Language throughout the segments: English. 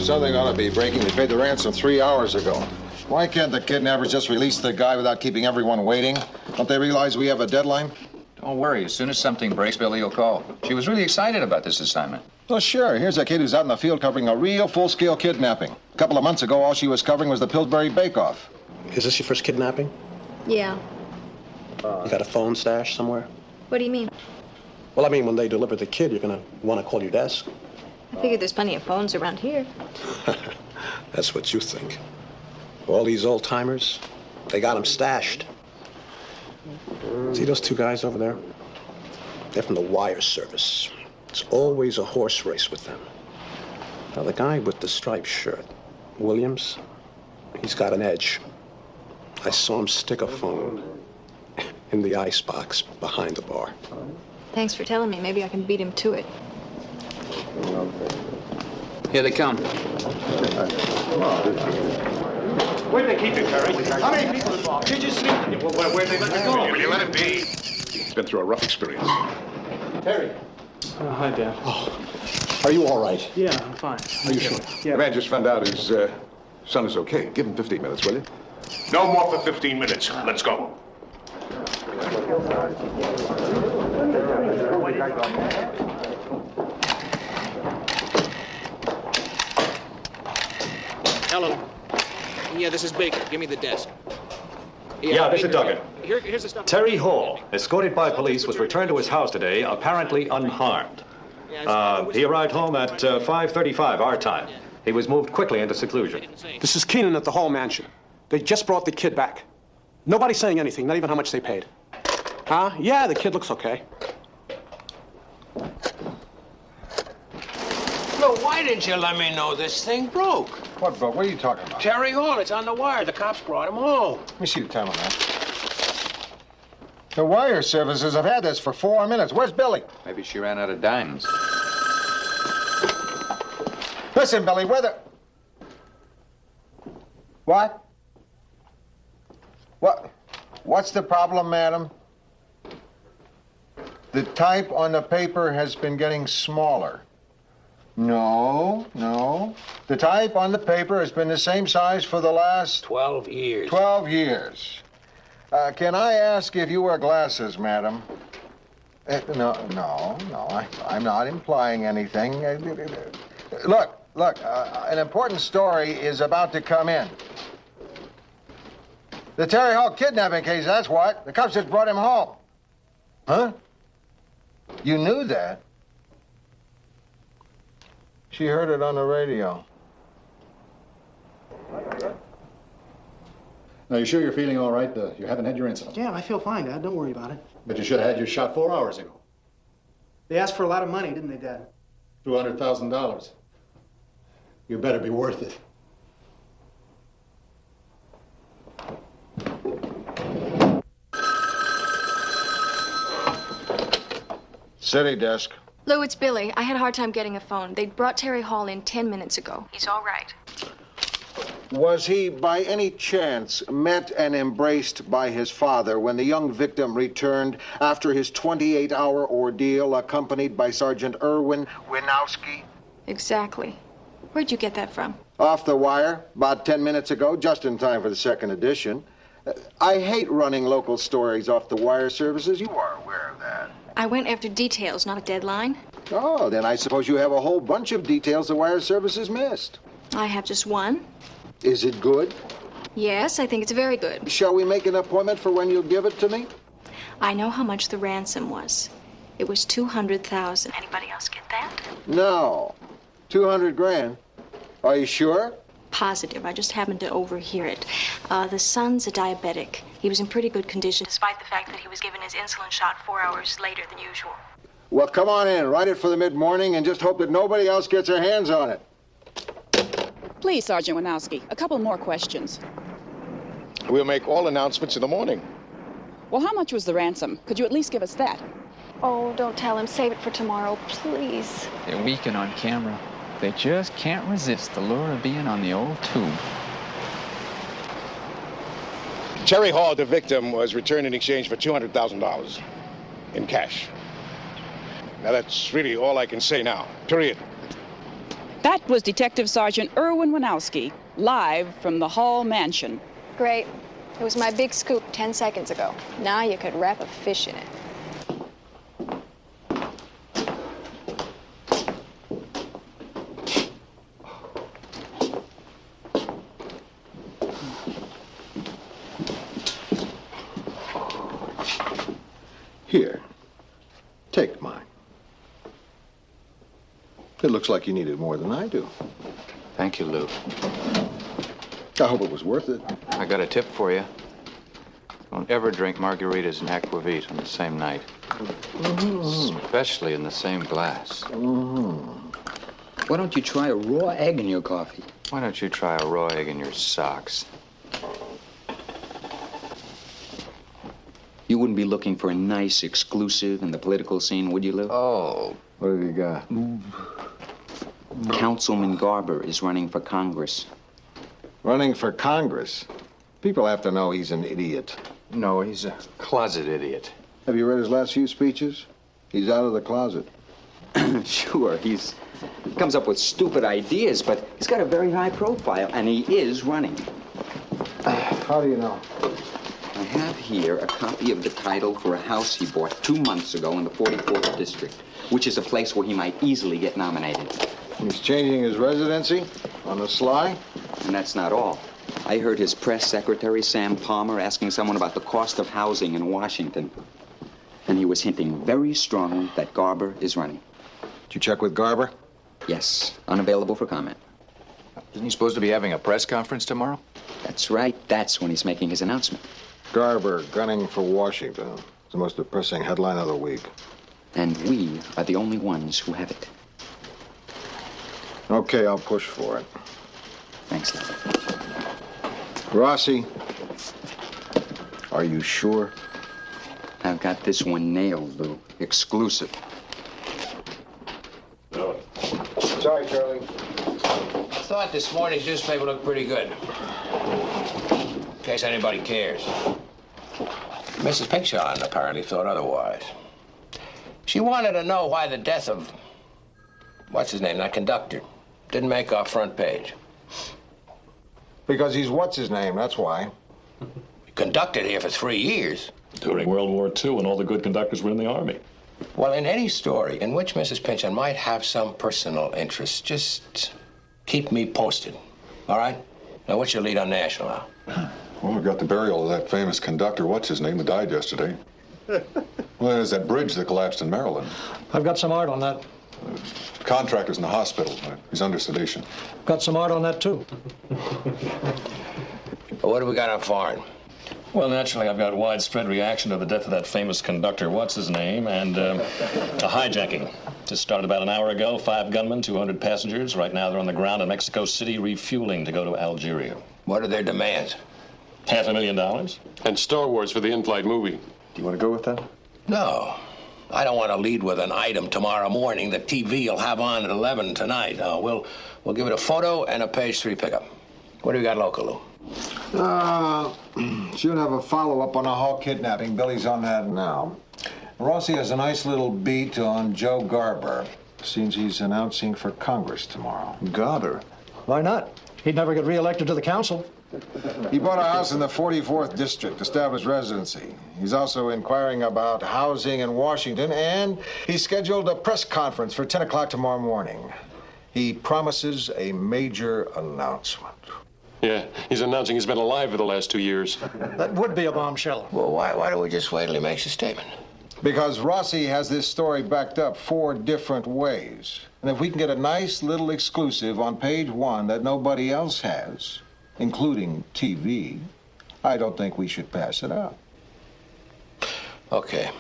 something ought to be breaking. They paid the ransom 3 hours ago. Why can't the kidnappers just release the guy without keeping everyone waiting? Don't they realize we have a deadline? Don't worry. As soon as something breaks, Billy will call. She was really excited about this assignment. Well, sure. Here's a kid who's out in the field covering a real full-scale kidnapping. A couple of months ago, all she was covering was the Pillsbury Bake-Off. Is this your first kidnapping? Yeah. You got a phone stash somewhere? What do you mean? Well, I mean, when they deliver the kid, you're going to want to call your desk. I figure there's plenty of phones around here. That's what you think. All these old-timers, they got them stashed. See those two guys over there? They're from the wire service. It's always a horse race with them. Now, the guy with the striped shirt, Williams, he's got an edge. I saw him stick a phone in the icebox behind the bar. Thanks for telling me. Maybe I can beat him to it. Here they come. Where'd they keep him, Terry? How many people involved? Did you sleep? Where'd they let him go? Will you let him be? He's been through a rough experience. Terry. Hi, Dan. Oh, are you all right? Yeah, I'm fine. Are you sure? Yeah. The man just found out his son is okay. Give him 15 minutes, will you? No more for 15 minutes. Let's go. Hello. Yeah, this is Baker. Give me the desk. Yeah, this is Duggan. Here's the stuff. Terry Hall, escorted by police, was returned to his house today, apparently unharmed. He arrived home at 5:35 our time. He was moved quickly into seclusion. This is Keenan at the Hall Mansion. They just brought the kid back. Nobody's saying anything, not even how much they paid. Huh? Yeah, the kid looks okay. Look, why didn't you let me know this thing broke? What broke? What are you talking about? Terry Hall, it's on the wire. The cops brought him home. Let me see the time on that. The wire services have had this for 4 minutes. Where's Billy? Maybe she ran out of dimes. Listen, Billy, What? What's the problem, madam? The type on the paper has been getting smaller. No. The type on the paper has been the same size for the last... 12 years. 12 years. Can I ask if you wear glasses, madam? No, I'm not implying anything. Look, an important story is about to come in. The Terry Hall kidnapping case, that's what. The cops just brought him home. Huh? You knew that? She heard it on the radio. Now, you sure you're feeling all right? You haven't had your incident? Yeah, I feel fine, Dad. Don't worry about it. But you should have had your shot 4 hours ago. They asked for a lot of money, didn't they, Dad? $200,000. You better be worth it. City desk. Lou, it's Billy. I had a hard time getting a phone. They brought Terry Hall in 10 minutes ago. He's all right. Was he, by any chance, met and embraced by his father when the young victim returned after his 28-hour ordeal, accompanied by Sergeant Erwin Winowski? Exactly. Where'd you get that from? Off the wire, about 10 minutes ago, just in time for the second edition. I hate running local stories off the wire services. You are aware of that. I went after details, not a deadline. Oh, then I suppose you have a whole bunch of details the wire services missed. I have just one. Is it good? Yes, I think it's very good. Shall we make an appointment for when you'll give it to me? I know how much the ransom was. It was $200,000. Anybody else get that? No. 200 grand. Are you sure? Positive. I just happened to overhear it. The son's a diabetic. He was in pretty good condition, despite the fact that he was given his insulin shot 4 hours later than usual. Well, come on in. Write it for the mid-morning and just hope that nobody else gets their hands on it. Please, Sergeant Winowski, a couple more questions. We'll make all announcements in the morning. Well, how much was the ransom? Could you at least give us that? Oh, don't tell him. Save it for tomorrow, please. They're weakened on camera. They just can't resist the lure of being on the old tube. Terry Hall, the victim, was returned in exchange for $200,000 in cash. Now, that's really all I can say now. Period. That was Detective Sergeant Erwin Wanowski, live from the Hall Mansion. Great. It was my big scoop 10 seconds ago. Now you could wrap a fish in it. Here, take mine. It looks like you need it more than I do. Thank you, Lou. I hope it was worth it. I got a tip for you. Don't ever drink margaritas and aquavit on the same night. Especially in the same glass. Why don't you try a raw egg in your coffee? Why don't you try a raw egg in your socks? You wouldn't be looking for a nice exclusive in the political scene, would you, Lou? Oh. What have you got? Councilman Garber is running for Congress. Running for Congress? People have to know he's an idiot. No, he's a closet idiot. Have you read his last few speeches? He's out of the closet. Sure, he comes up with stupid ideas, but he's got a very high profile, and he is running. How do you know? I have here a copy of the title for a house he bought 2 months ago in the 44th District, which is a place where he might easily get nominated. He's changing his residency on the sly? And that's not all. I heard his press secretary, Sam Palmer, asking someone about the cost of housing in Washington. And he was hinting very strongly that Garber is running. Did you check with Garber? Yes, unavailable for comment. Isn't he supposed to be having a press conference tomorrow? That's right. That's when he's making his announcement. Garber gunning for Washington. It's the most depressing headline of the week. And we are the only ones who have it. Okay, I'll push for it. Thanks, Lou. Rossi, are you sure? I've got this one nailed, Lou. Exclusive. Sorry, Charlie. I thought this morning's newspaper looked pretty good. In case anybody cares. Mrs. Pinchon apparently thought otherwise. She wanted to know why the death of, what's his name, that conductor, didn't make our front page. Because he's what's his name, that's why. He conducted here for 3 years. During World War II, and all the good conductors were in the Army. Well, in any story in which Mrs. Pinchon might have some personal interest, just keep me posted, all right? Now, what's your lead on National now? Well, we've got the burial of that famous conductor, what's his name, that died yesterday. Well, there's that bridge that collapsed in Maryland. I've got some art on that. Contractor's in the hospital. He's under sedation. Got some art on that, too. What do we got on foreign? Well, naturally, I've got widespread reaction to the death of that famous conductor, what's his name, and a hijacking. Just started about an hour ago. 5 gunmen, 200 passengers. Right now, they're on the ground in Mexico City refueling to go to Algeria. What are their demands? $500,000. And Star Wars for the in-flight movie. Do you want to go with that? No. I don't want to lead with an item tomorrow morning that TV will have on at 11 tonight. No, we'll give it a photo and a page 3 pickup. What do we got local, Lou? Should have a follow-up on a Hall kidnapping. Billy's on that now. Rossi has a nice little beat on Joe Garber. Seems he's announcing for Congress tomorrow. Garber? Why not? He'd never get reelected to the council. He bought a house in the 44th District, established residency. He's also inquiring about housing in Washington, and he scheduled a press conference for 10 o'clock tomorrow morning. He promises a major announcement. Yeah, he's announcing he's been alive for the last 2 years. That would be a bombshell. Well, why don't we just wait till he makes a statement? Because Rossi has this story backed up 4 different ways. And if we can get a nice little exclusive on page 1 that nobody else has, including TV, I don't think we should pass it up. Okay.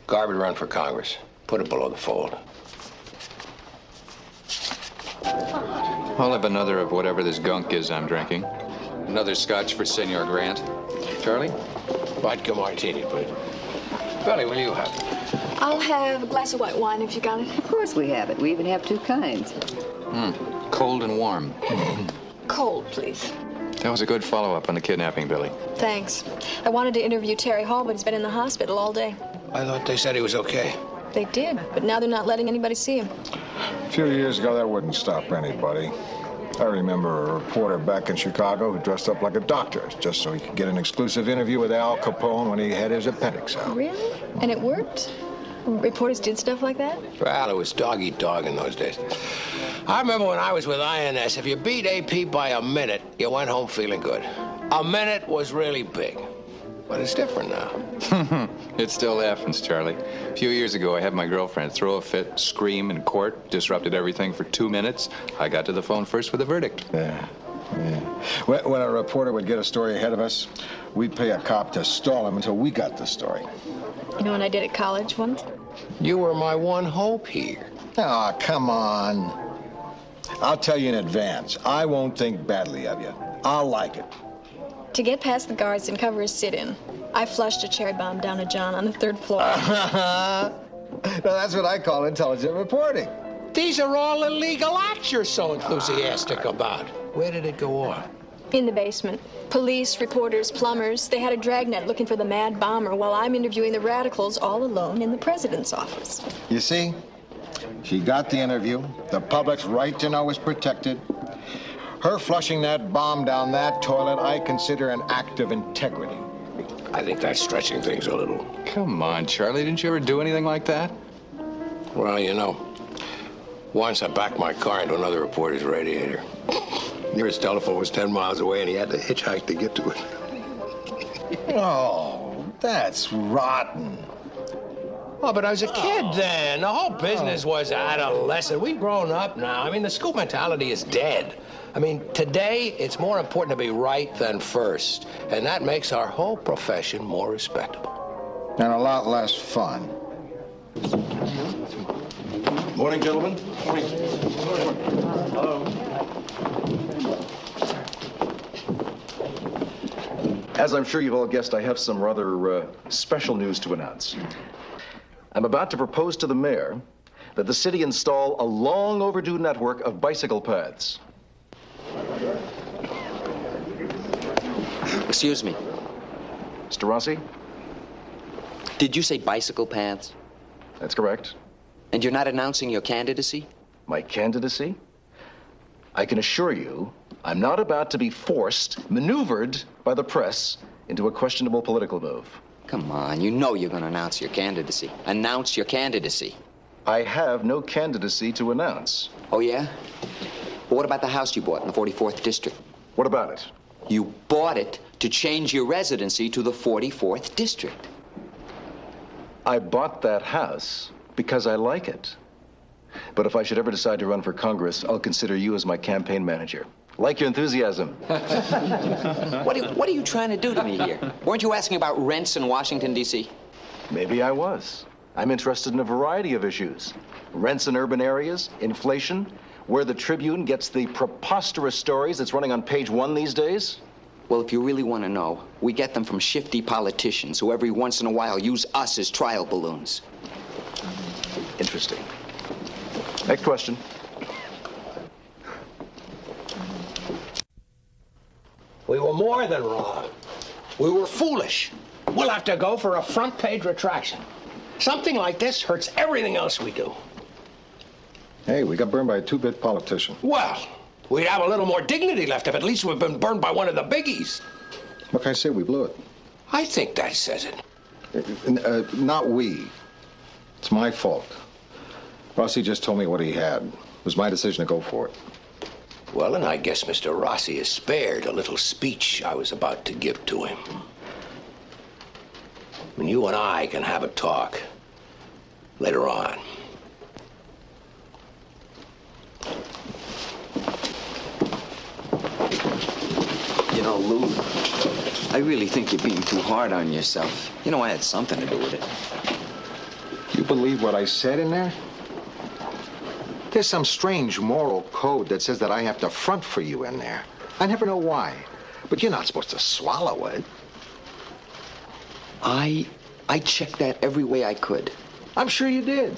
Garber run for Congress. Put it below the fold. I'll have another of whatever this gunk is I'm drinking. Another scotch for Senor Grant. Charlie? Vodka martini, please. Billy, will you have it? I'll have a glass of white wine if you got it. Of course we have it. We even have 2 kinds. Cold and warm. Cold, please. That was a good follow-up on the kidnapping, Billy. Thanks. I wanted to interview Terry Hall, but he's been in the hospital all day. I thought they said he was okay. They did, but now they're not letting anybody see him. A few years ago, that wouldn't stop anybody. I remember a reporter back in Chicago who dressed up like a doctor just so he could get an exclusive interview with Al Capone when he had his appendix out. Really? And it worked? Reporters did stuff like that? Well, it was dog eat dog in those days. I remember when I was with INS, if you beat AP by a minute, you went home feeling good. A minute was really big. But it's different now. It still happens, Charlie. A few years ago, I had my girlfriend throw a fit, scream in court, disrupted everything for 2 minutes. I got to the phone first with a verdict. Yeah. When a reporter would get a story ahead of us, we'd pay a cop to stall him until we got the story. You know what I did at college once? You were my one hope here. Oh, come on. I'll tell you in advance. I won't think badly of you. I'll like it. To get past the guards and cover a sit-in, I flushed a cherry bomb down a John on the 3rd floor. Now, that's what I call intelligent reporting. These are all illegal acts you're so enthusiastic about. Where did it go off? In the basement. Police, reporters, plumbers, they had a dragnet looking for the mad bomber while I'm interviewing the radicals all alone in the president's office. You see? She got the interview. The public's right to know is protected. Her flushing that bomb down that toilet, I consider an act of integrity. I think that's stretching things a little. Come on, Charlie. Didn't you ever do anything like that? Well, you know, once I backed my car into another reporter's radiator. Nearest telephone was 10 miles away, and he had to hitchhike to get to it. Oh, that's rotten. Oh, but I was a kid then. The whole business was adolescent. We've grown up now. I mean, the school mentality is dead. I mean, today, it's more important to be right than first. And that makes our whole profession more respectable. And a lot less fun. Morning, gentlemen. Morning. Hello. As I'm sure you've all guessed, I have some rather special news to announce. I'm about to propose to the mayor that the city install a long overdue network of bicycle paths. Excuse me. Mr. Rossi? Did you say bicycle paths? That's correct. And you're not announcing your candidacy? My candidacy? I can assure you, I'm not about to be forced, maneuvered by the press into a questionable political move. Come on, you know you're going to announce your candidacy. Announce your candidacy. I have no candidacy to announce. Oh, yeah? Well, what about the house you bought in the 44th District? What about it? You bought it to change your residency to the 44th District. I bought that house because I like it. But if I should ever decide to run for Congress, I'll consider you as my campaign manager. Like your enthusiasm. What are you trying to do to me here? Weren't you asking about rents in Washington, D.C.? Maybe I was. I'm interested in a variety of issues. Rents in urban areas, inflation, where the Tribune gets the preposterous stories that's running on page 1 these days. Well, if you really want to know, we get them from shifty politicians who every once in a while use us as trial balloons. Interesting. Next question. We were more than wrong. We were foolish. We'll have to go for a front-page retraction. Something like this hurts everything else we do. Hey, we got burned by a 2-bit politician. Well, we'd have a little more dignity left if at least we've been burned by one of the biggies. What can I say? We blew it. I think that says it. Not we. It's my fault. Rossi just told me what he had. It was my decision to go for it. Well, and I guess Mr. Rossi is spared a little speech I was about to give to him. And you and I can have a talk later on. You know, Lou, I really think you're being too hard on yourself. You know, I had something to do with it. You believe what I said in there? There's some strange moral code that says that I have to front for you in there. I never know why, but you're not supposed to swallow it. I checked that every way I could. I'm sure you did.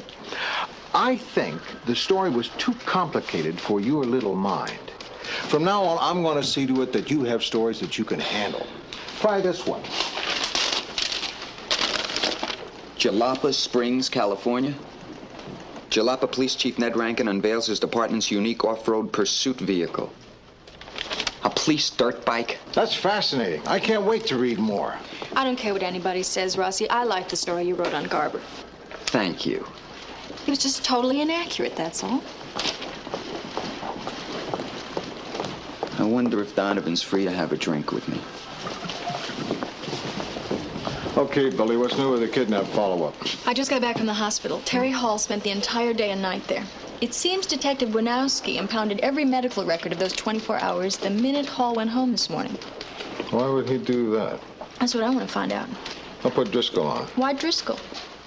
I think the story was too complicated for your little mind. From now on, I'm going to see to it that you have stories that you can handle. Try this one. Jalapa Springs, California. Jalapa Police Chief Ned Rankin unveils his department's unique off-road pursuit vehicle. A police dirt bike? That's fascinating. I can't wait to read more. I don't care what anybody says, Rossi. I like the story you wrote on Garber. Thank you. It was just totally inaccurate, that's all. I wonder if Donovan's free to have a drink with me. Okay, Billy, what's new with the kidnap follow-up? I just got back from the hospital. Terry Hall spent the entire day and night there. It seems Detective Winowski impounded every medical record of those 24 hours the minute Hall went home this morning. Why would he do that? That's what I want to find out. I'll put Driscoll on. Why Driscoll?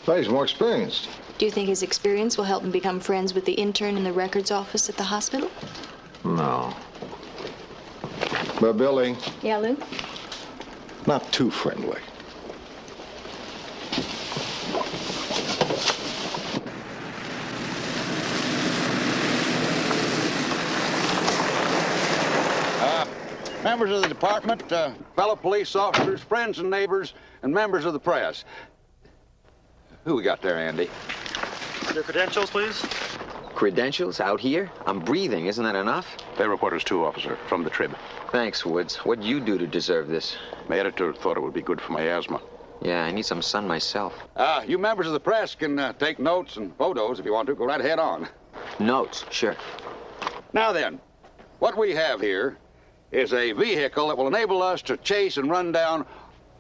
Well, he's more experienced. Do you think his experience will help him become friends with the intern in the records office at the hospital? No. But, Billy, Yeah, Lou? not too friendly. Members of the department, fellow police officers, friends and neighbors, and members of the press. Who we got there, Andy? Your credentials, please. Credentials? Out here? I'm breathing. Isn't that enough? They're reporters too, officer, from the Trib. Thanks, Woods. What'd you do to deserve this? My editor thought it would be good for my asthma. Yeah, I need some sun myself. You members of the press can take notes and photos if you want to. Go right ahead on. Notes? Sure. Now then, what we have here is a vehicle that will enable us to chase and run down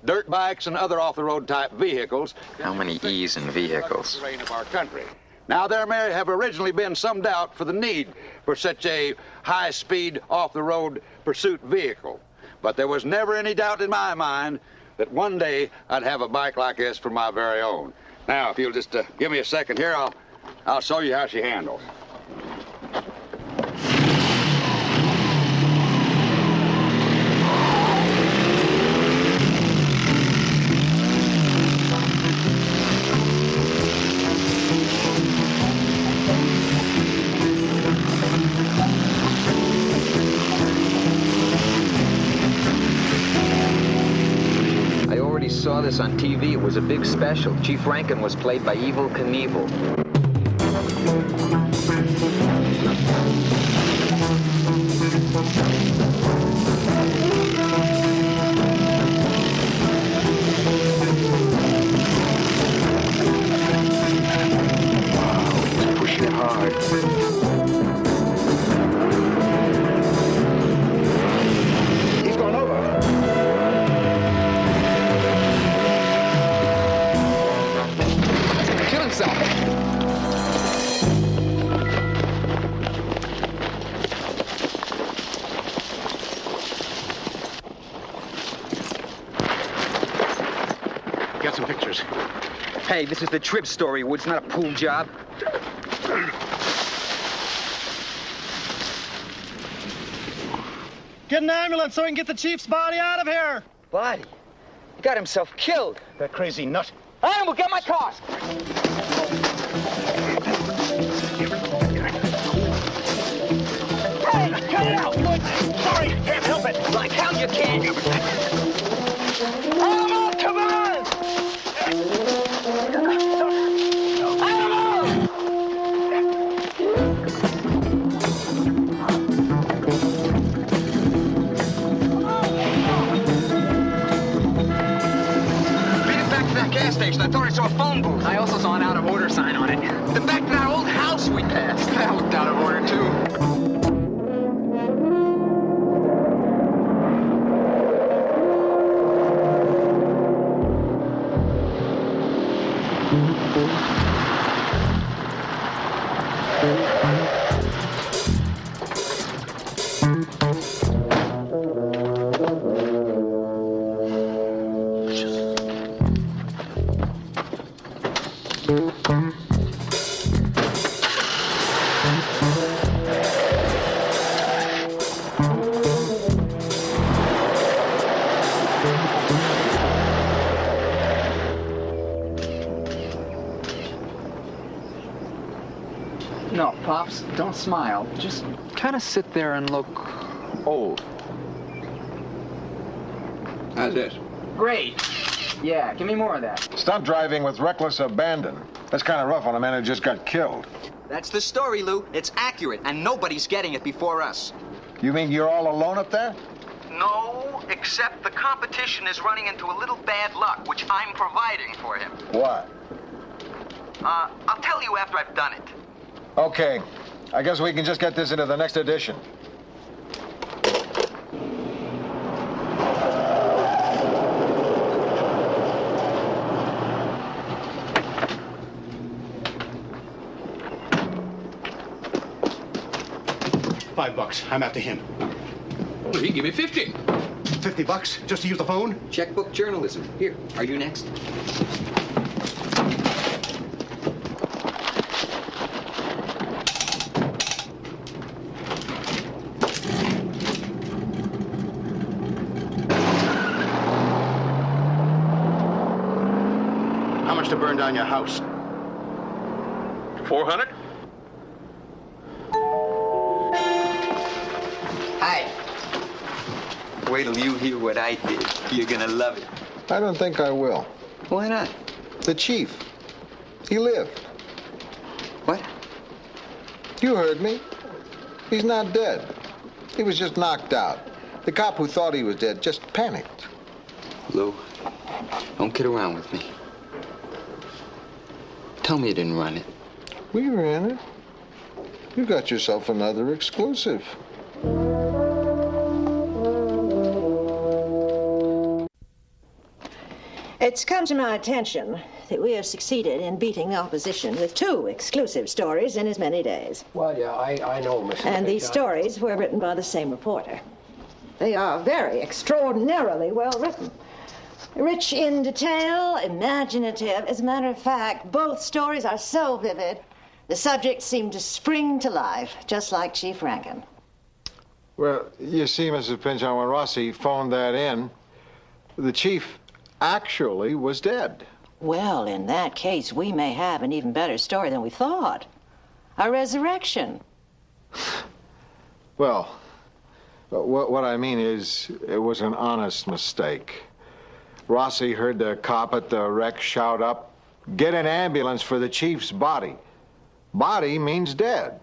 dirt bikes and other off-the-road type vehicles. How many E's in vehicles? ...terrain of our country. Now, there may have originally been some doubt for the need for such a high-speed off-the-road pursuit vehicle. But there was never any doubt in my mind that one day I'd have a bike like this for my very own. Now, if you'll just give me a second here, I'll show you how she handles. Saw this on TV. It was a big special. Chief Rankin was played by Evel Knievel. Wow, he's pushing it hard. He's going over. Got some pictures. Hey, this is the Trib story, Woods, not a pool job. Get an ambulance so we can get the chief's body out of here. Body? He got himself killed. That crazy nut. Animal, get my car. Hey, cut it out. Sorry, can't help it. Like hell you can't. Animal, come on. Gas station. I thought I saw a phone booth. I also saw an out-of-order sign on it. The back of that old house we passed. That looked out of order, too. No, Pops, don't smile. Just kind of sit there and look old. How's this? Great. Yeah, give me more of that. Stop driving with reckless abandon. That's kind of rough on a man who just got killed. That's the story, Lou. It's accurate, and nobody's getting it before us. You mean you're all alone up there? No, except the competition is running into a little bad luck, which I'm providing for him. What? I'll tell you after I've done it. Okay. I guess we can just get this into the next edition. $5. I'm after him. Well, he give me 50. $50 just to use the phone? Checkbook journalism. Here, are you next? How much to burn down your house? 400? Hi. Wait till you hear what I did. You're gonna love it. I don't think I will. Why not? The chief. He lived. What? You heard me. He's not dead. He was just knocked out. The cop who thought he was dead just panicked. Lou, don't kid around with me. Tell me you didn't run it. We ran it. You got yourself another exclusive. It's come to my attention that we have succeeded in beating the opposition with 2 exclusive stories in as many days. Well, yeah, I know, Mrs. And these stories were written by the same reporter. They are very extraordinarily well written. Rich in detail, imaginative. As a matter of fact, both stories are so vivid, the subjects seem to spring to life, just like Chief Rankin. Well, you see, Mrs. Pinchon, when Rossi phoned that in, the chief actually was dead. Well, in that case, we may have an even better story than we thought. A resurrection. Well, what I mean is, it was an honest mistake. Rossi heard the cop at the wreck shout up, "Get an ambulance for the chief's body." Body means dead.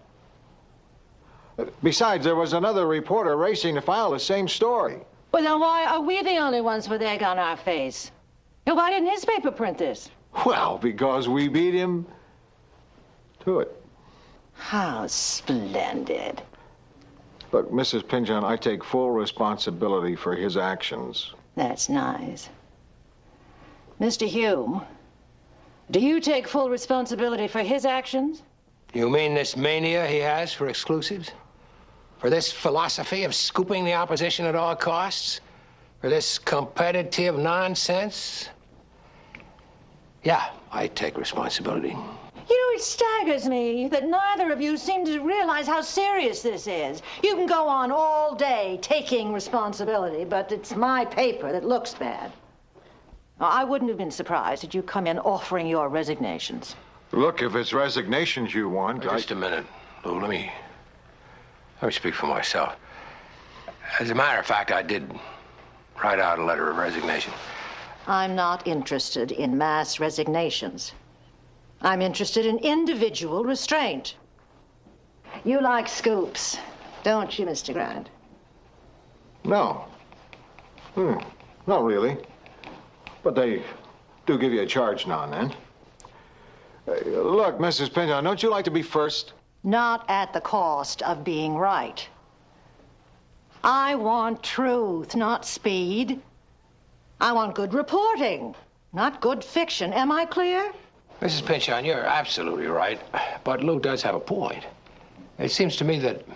Besides, there was another reporter racing to file the same story. Well, then why are we the only ones with egg on our face? And why didn't his paper print this? Well, because we beat him to it. How splendid. Look, Mrs. Pinchon, I take full responsibility for his actions. That's nice. Mr. Hume, do you take full responsibility for his actions? You mean this mania he has for exclusives? For this philosophy of scooping the opposition at all costs? For this competitive nonsense? Yeah, I take responsibility. You know, it staggers me that neither of you seem to realize how serious this is. You can go on all day taking responsibility, but it's my paper that looks bad. Now, I wouldn't have been surprised if you come in offering your resignations. Look, if it's resignations you want, Just a minute, Lou. Let me speak for myself. As a matter of fact, I did write out a letter of resignation. I'm not interested in mass resignations. I'm interested in individual restraint. You like scoops, don't you, Mr. Grant? No. Not really. But they do give you a charge now and then. Look, Mrs. Pinchon, don't you like to be first? Not at the cost of being right. I want truth, not speed. I want good reporting, not good fiction. Am I clear? Mrs. Pinchon, you're absolutely right. But Lou does have a point. It seems to me that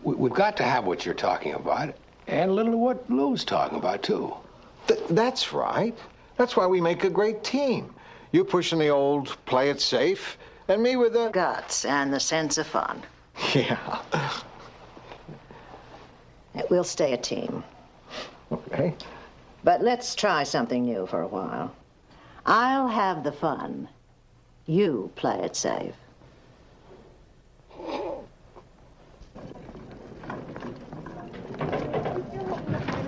we've got to have what you're talking about, and a little of what Lou's talking about, too. That's right. That's why we make a great team. You pushing the old play it safe, and me with the guts and the sense of fun. Yeah. We'll stay a team. Okay. But let's try something new for a while. I'll have the fun. You play it safe.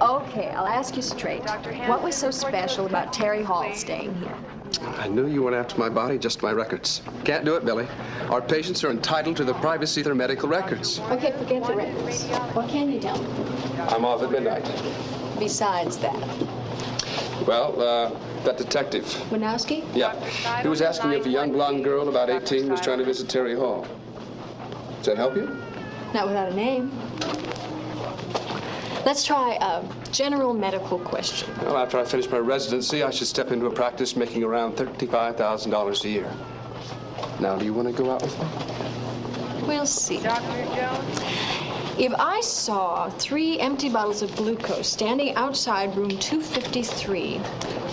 Okay. Okay, I'll ask you straight. What was so special about Terry Hall staying here? I knew you went after my body, just my records. Can't do it, Billy. Our patients are entitled to the privacy of their medical records. Okay, forget the records. What can you tell me? I'm off at midnight. Besides that. Well, that detective. Winowski? Yeah. He was asking if a young blonde girl about 18 was trying to visit Terry Hall. Does that help you? Not without a name. Let's try a general medical question. Well, after I finish my residency, I should step into a practice making around $35,000 a year. Now, do you want to go out with me? We'll see. Dr. Jones? If I saw 3 empty bottles of glucose standing outside room 253,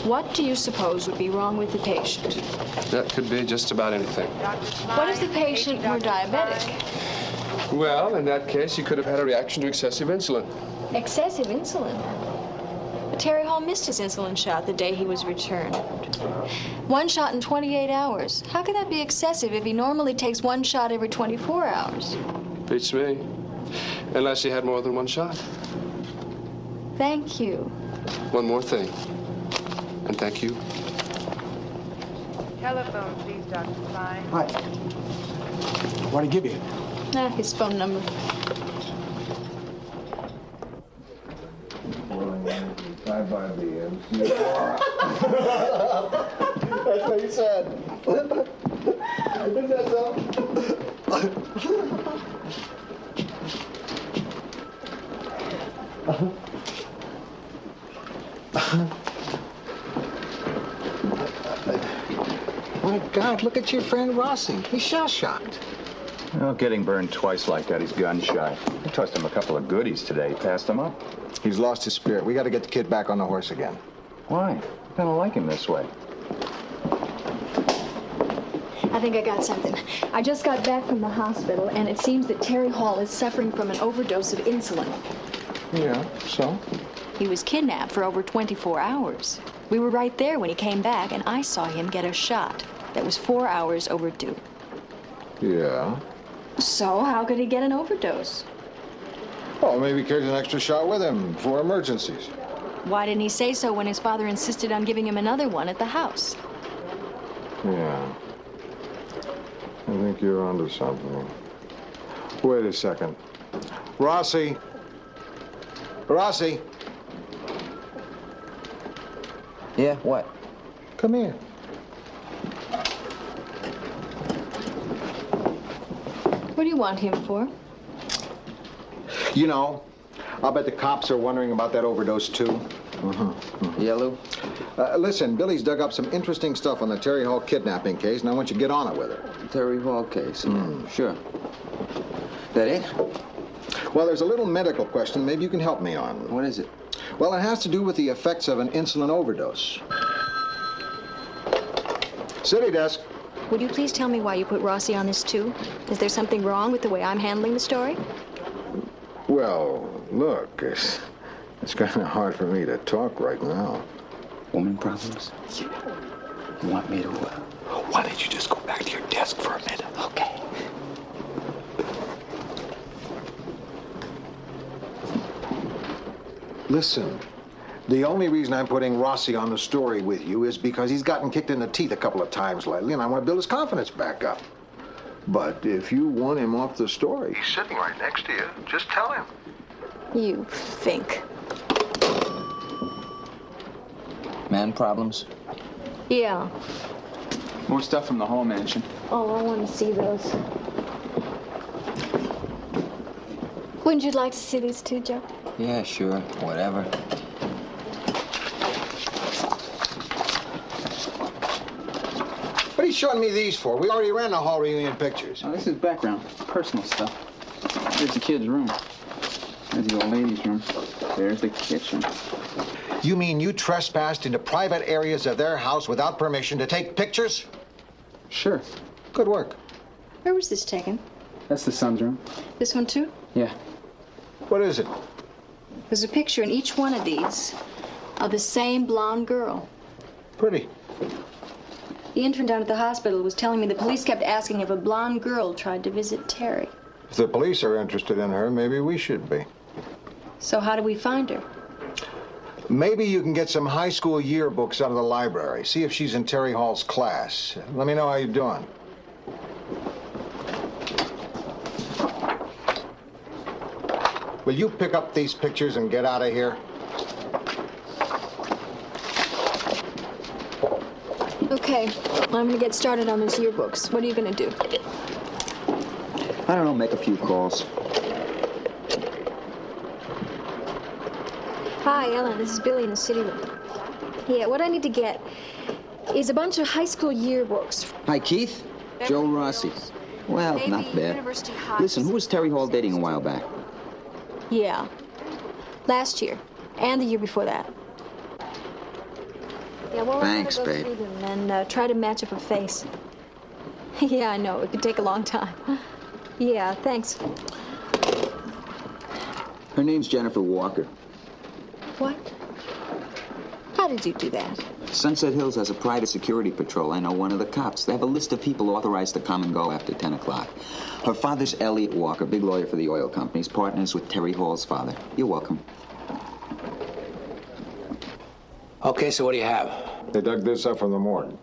what do you suppose would be wrong with the patient? That could be just about anything. What if the patient were diabetic? Well, in that case, you could have had a reaction to excessive insulin. Excessive insulin? But Terry Hall missed his insulin shot the day he was returned. 1 shot in 28 hours. How could that be excessive if he normally takes 1 shot every 24 hours? Beats me. Unless he had more than 1 shot. Thank you. One more thing. And thank you. Telephone, please, Dr. Klein. Hi. What did he give you? His phone number. That's what he said. Is that so? My God, look at your friend Rossi. He's shell-shocked. Well, getting burned twice like that, he's gun shy. I tossed him a couple of goodies today. Passed him up. He's lost his spirit. We got to get the kid back on the horse again. Why? I kind of like him this way. I think I got something. I just got back from the hospital, and it seems that Terry Hall is suffering from an overdose of insulin. Yeah, so? He was kidnapped for over 24 hours. We were right there when he came back, and I saw him get a shot that was 4 hours overdue. Yeah. So how could he get an overdose? Oh, maybe he carries an extra shot with him for emergencies. Why didn't he say so when his father insisted on giving him another one at the house? Yeah. I think you're onto something. Wait a second. Rossi. Rossi. Yeah, what? Come here. What do you want him for? You know, I'll bet the cops are wondering about that overdose, too. Yeah, Lou? Listen, Billy's dug up some interesting stuff on the Terry Hall kidnapping case, and I want you to get on it with it. Terry Hall case? Sure. That it? Well, there's a little medical question maybe you can help me on. What is it? Well, it has to do with the effects of an insulin overdose. City desk. Would you please tell me why you put Rossi on this, too? Is there something wrong with the way I'm handling the story? Well, look, it's kind of hard for me to talk right now. Woman problems? You want me to, why don't you just go back to your desk for a minute? Okay. Listen, the only reason I'm putting Rossi on the story with you is because he's gotten kicked in the teeth a couple of times lately, and I want to build his confidence back up. But if you want him off the story... He's sitting right next to you. Just tell him. You think. Man problems? Yeah. More stuff from the Hall mansion. Oh, I want to see those. Wouldn't you like to see these too, Joe? Yeah, sure. Whatever. What are you showing me these for? We already ran the Hall reunion pictures. Oh, this is background. Personal stuff. Here's the kid's room. There's the old lady's room. There's the kitchen. You mean you trespassed into private areas of their house without permission to take pictures? Sure. Good work. Where was this taken? That's the son's room. This one, too? Yeah. What is it? There's a picture in each one of these of the same blonde girl. Pretty. The intern down at the hospital was telling me the police kept asking if a blonde girl tried to visit Terry. If the police are interested in her, maybe we should be. So how do we find her? Maybe you can get some high school yearbooks out of the library. See if she's in Terry Hall's class. Let me know how you're doing. Will you pick up these pictures and get out of here? Okay, I'm gonna get started on those yearbooks. What are you gonna do? I don't know, make a few calls. Hi, Ellen. This is Billy in the city room. Yeah, what I need to get is a bunch of high school yearbooks. Hi, Keith. Joe Rossi. Well, Maybe not bad. University High. Listen, who was Terry Hall dating a while back? Yeah. Last year. And the year before that. Yeah, well, Thanks, I'm gonna babe. go through them and try to match up a face. Yeah, I know. It could take a long time. Yeah, thanks. Her name's Jennifer Walker. What? How did you do that? Sunset Hills has a private security patrol. I know one of the cops. They have a list of people authorized to come and go after 10 o'clock. Her father's Elliot Walker, big lawyer for the oil companies, partners with Terry Hall's father. You're welcome. Okay, so what do you have? They dug this up from the morgue.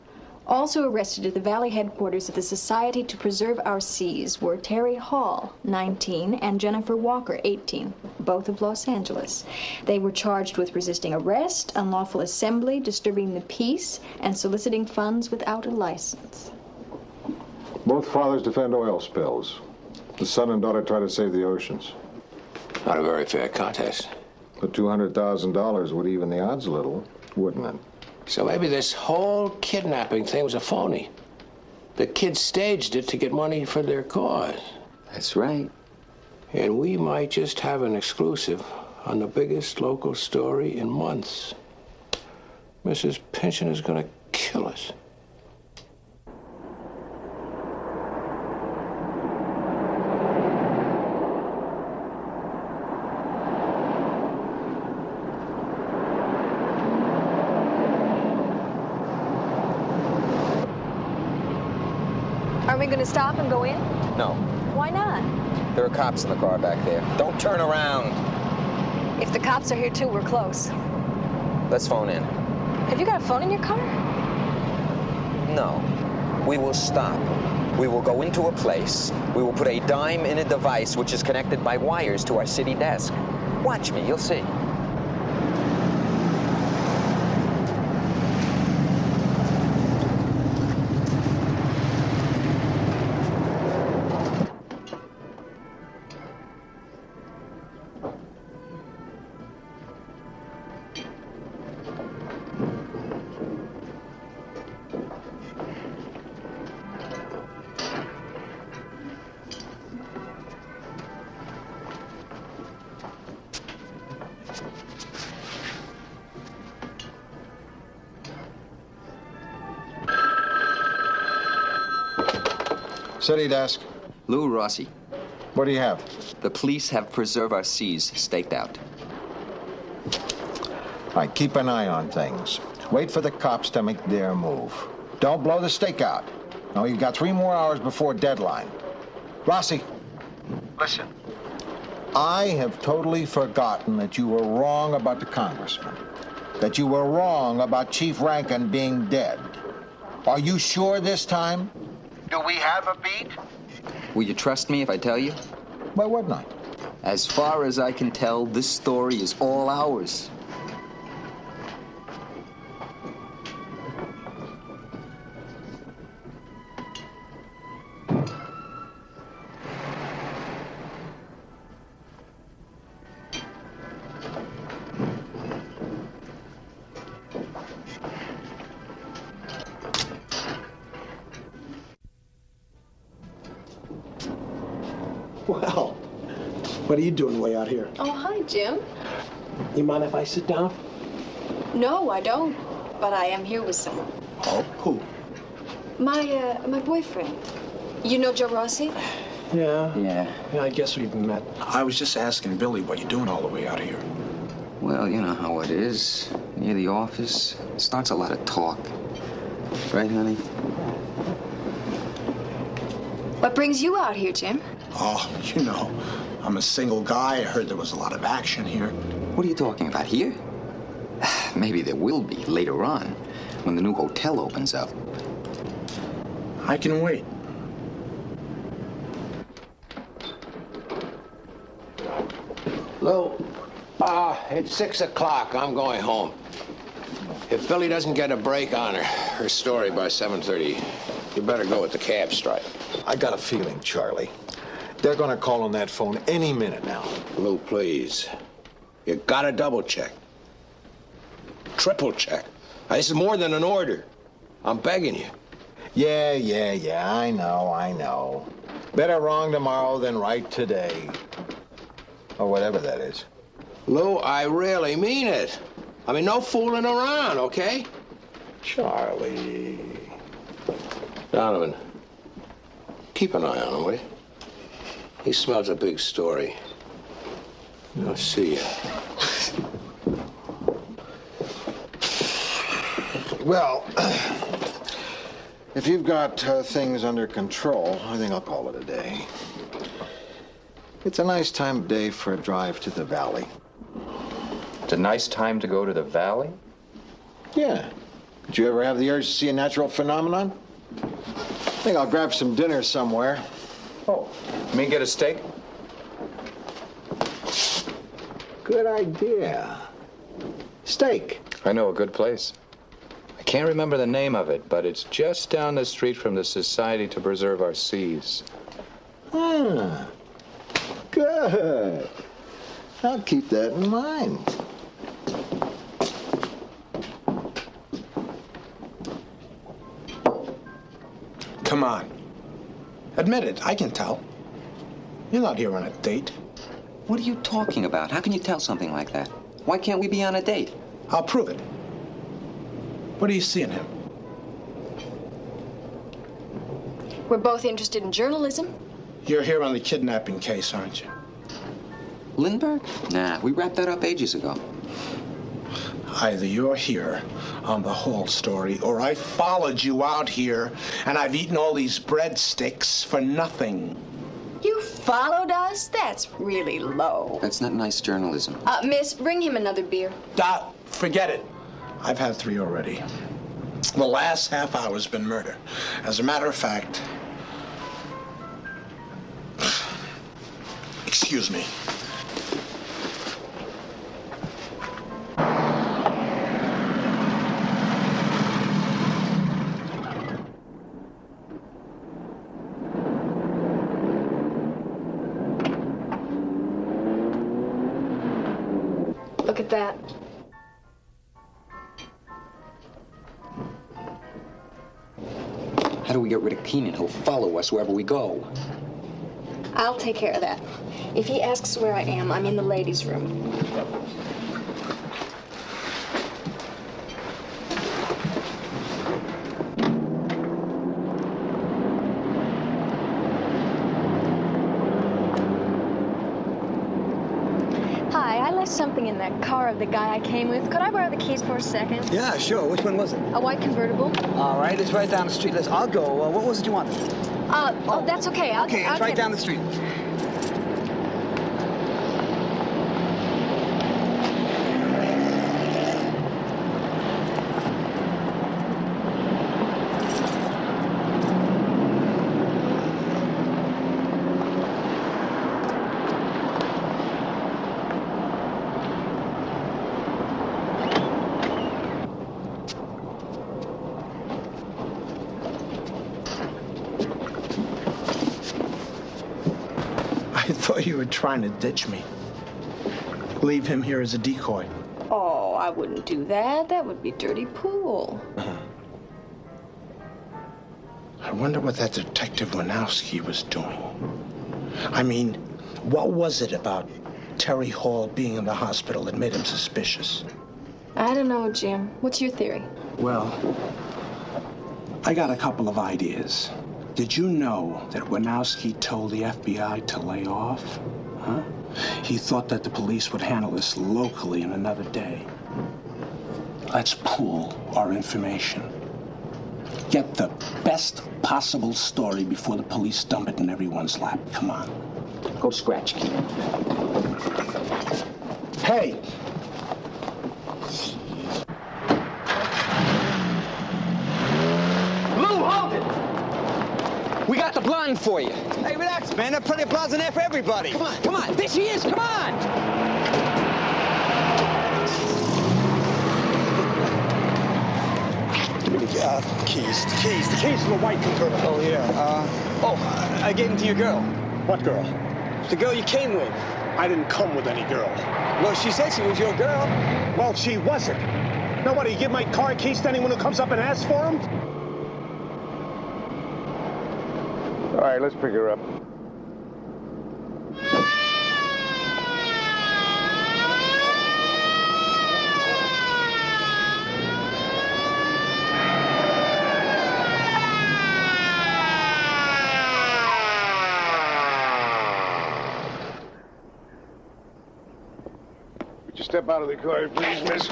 Also arrested at the Valley headquarters of the Society to Preserve Our Seas were Terry Hall, 19, and Jennifer Walker, 18, both of Los Angeles. They were charged with resisting arrest, unlawful assembly, disturbing the peace, and soliciting funds without a license. Both fathers defend oil spills. The son and daughter try to save the oceans. Not a very fair contest. But $200,000 would even the odds a little, wouldn't it? So maybe this whole kidnapping thing was a phony. The kids staged it to get money for their cause. That's right. And we might just have an exclusive on the biggest local story in months. Mrs. Pynchon is going to kill us. Are we going to stop and go in? No. Why not? There are cops in the car back there. Don't turn around. If the cops are here too, we're close. Let's phone in. Have you got a phone in your car? No. We will stop. We will go into a place. We will put a dime in a device which is connected by wires to our city desk. Watch me, you'll see. City desk. Lou Rossi. What do you have? The police have Preserve Our Seas staked out. All right, keep an eye on things. Wait for the cops to make their move. Don't blow the stakeout. No, you've got 3 more hours before deadline. Rossi. Listen. I have totally forgotten that you were wrong about the congressman. That you were wrong about Chief Rankin being dead. Are you sure this time? Do we have a beat? Will you trust me if I tell you? Why wouldn't I? As far as I can tell, this story is all ours. Well, what are you doing way out here? Oh, hi, Jim. You mind if I sit down? No, I don't. But I am here with someone. Oh, who? My boyfriend. You know Joe Rossi? Yeah, I guess we've met. I was just asking Billy what you're doing all the way out here. Well, you know how it is. Near the office, it starts a lot of talk. Right, honey? What brings you out here, Jim? Oh, you know, I'm a single guy. I heard there was a lot of action here. What are you talking about, here? Maybe there will be later on, when the new hotel opens up. I can wait. Lou, it's 6 o'clock. I'm going home. If Billy doesn't get a break on her story by 7:30, you better go with the cab strike. I got a feeling, Charlie. They're gonna call on that phone any minute now. Lou, please. You gotta double check. Triple check. Now, this is more than an order. I'm begging you. Yeah, I know. Better wrong tomorrow than right today. Or whatever that is. Lou, I really mean it. I mean, no fooling around, okay? Charlie. Donovan, keep an eye on him, will you? He smells a big story. I'll see you. Well, if you've got things under control, I think I'll call it a day. It's a nice time of day for a drive to the valley. It's a nice time to go to the valley? Yeah. Did you ever have the urge to see a natural phenomenon? I think I'll grab some dinner somewhere. Oh, you mean get a steak? Good idea. Steak. I know a good place. I can't remember the name of it, but it's just down the street from the Society to Preserve Our Seas. Ah, good. I'll keep that in mind. Come on. Admit it, I can tell. You're not here on a date. What are you talking about? How can you tell something like that? Why can't we be on a date? I'll prove it. What do you see in him? We're both interested in journalism. You're here on the kidnapping case, aren't you? Lindbergh? Nah, we wrapped that up ages ago. Either you're here on the whole story, or I followed you out here, and I've eaten all these breadsticks for nothing. You followed us? That's really low. That's not nice journalism. Miss, bring him another beer. Forget it. I've had 3 already. The last half hour's been murder. As a matter of fact... Excuse me. Look at that. How do we get rid of Keenan? He'll follow us wherever we go. I'll take care of that. If he asks where I am, I'm in the ladies' room. Hi, I left something in that car of the guy I came with. Could I borrow the keys for a second? Yeah, sure. Which one was it? A white convertible. All right, it's right down the street. I'll go. What was it you wanted? Oh, that's okay. I'll it's right down the street. I thought you were trying to ditch me. Leave him here as a decoy. Oh, I wouldn't do that. That would be dirty pool. I wonder what that Detective Winowski was doing. I mean, what was it about Terry Hall being in the hospital that made him suspicious? I don't know, Jim. What's your theory? Well, I got a couple of ideas. Did you know that Winowski told the FBI to lay off? Huh? He thought that the police would handle this locally in another day. Let's pool our information. Get the best possible story before the police dump it in everyone's lap. Come on. Go scratch, Keenan. Hey! We got the blonde for you. Hey, relax, man. There's plenty of blondes in there for everybody. Come on, come on. There she is. Come on. Give me the keys. The keys to the white convertible. Oh, yeah. I gave them to your girl. What girl? The girl you came with. I didn't come with any girl. Well, she said she was your girl. Well, she wasn't. Nobody give my car keys to anyone who comes up and asks for them? All right, let's pick her up. Would you step out of the car, please, miss?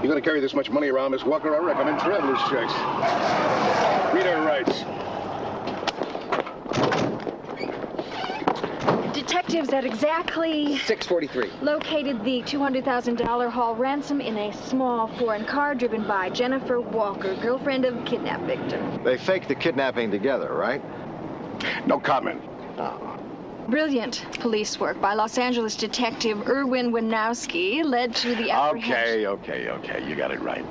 You're gonna carry this much money around, Miss Walker? I recommend traveler's checks. Read her rights. Detectives at exactly 6:43. located the $200,000 haul ransom in a small foreign car driven by Jennifer Walker, girlfriend of kidnapped victim. They faked the kidnapping together, right? No comment. Brilliant police work by Los Angeles detective Erwin Winowski led to the apprehension. Okay. You got it right.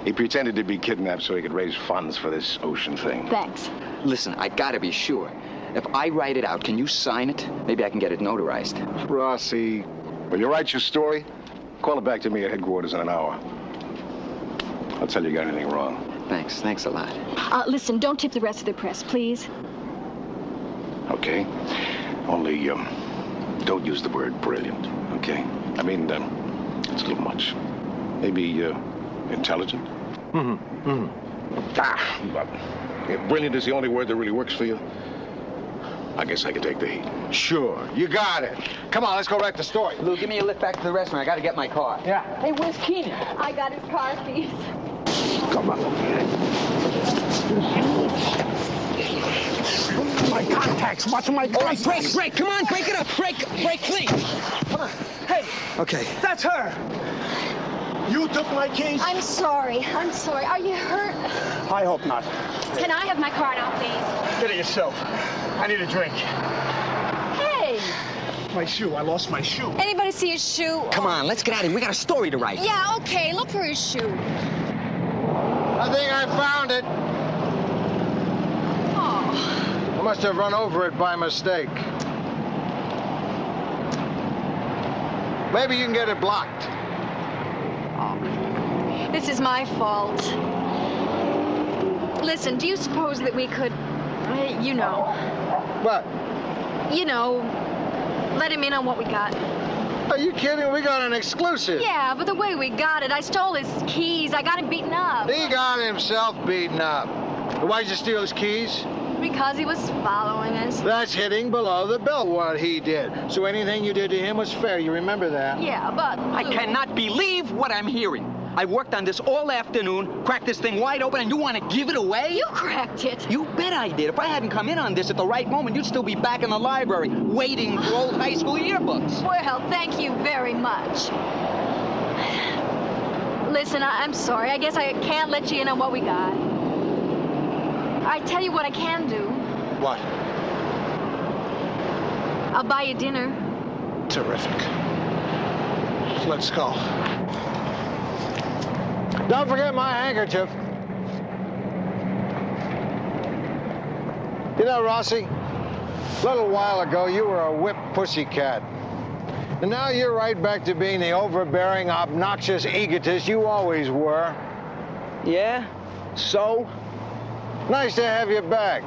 He pretended to be kidnapped so he could raise funds for this ocean thing. Thanks. Listen, I gotta be sure. If I write it out, can you sign it? Maybe I can get it notarized. Rossi, will you write your story? Call it back to me at headquarters in an hour. I'll tell you got anything wrong. Thanks a lot. Listen, don't tip the rest of the press, please. Okay. Only, don't use the word brilliant, okay? I mean, it's a little much. Maybe, intelligent? But if brilliant is the only word that really works for you, I guess I can take the heat. Sure, you got it. Come on, let's go write the story. Lou, give me a lift back to the restaurant. I gotta get my car. Yeah. Hey, where's Keenan? I got his car keys. Come on, My contacts. Watch my contacts. All right, break. Come on, break it up. Break, please. Come on. Hey. Okay. That's her. You took my keys? I'm sorry. Are you hurt? I hope not. Can I have my car now, please? Get it yourself. I need a drink. Hey! My shoe. I lost my shoe. Anybody see his shoe? Come on, let's get out of here. We got a story to write. Yeah, okay. Look for his shoe. I think I found it. Oh. I must have run over it by mistake. Maybe you can get it blocked. Oh. This is my fault. Listen, do you suppose that we could, you know... What? You know, let him in on what we got. Are you kidding? We got an exclusive. Yeah, but the way we got it, I stole his keys. I got him beaten up. He got himself beaten up. Why'd you steal his keys? Because he was following us. That's hitting below the belt, what he did. So anything you did to him was fair. You remember that? Yeah, but... I cannot believe what I'm hearing. I worked on this all afternoon, cracked this thing wide open, and you want to give it away? You cracked it. You bet I did. If I hadn't come in on this at the right moment, you'd still be back in the library, waiting for old high school yearbooks. Well, thank you very much. Listen, I'm sorry. I guess I can't let you in on what we got. I tell you what I can do. What? I'll buy you dinner. Terrific. Let's go. Don't forget my handkerchief. You know, Rossi, a little while ago, you were a whipped pussycat. And now you're right back to being the overbearing, obnoxious egotist you always were. Yeah? So? Nice to have you back.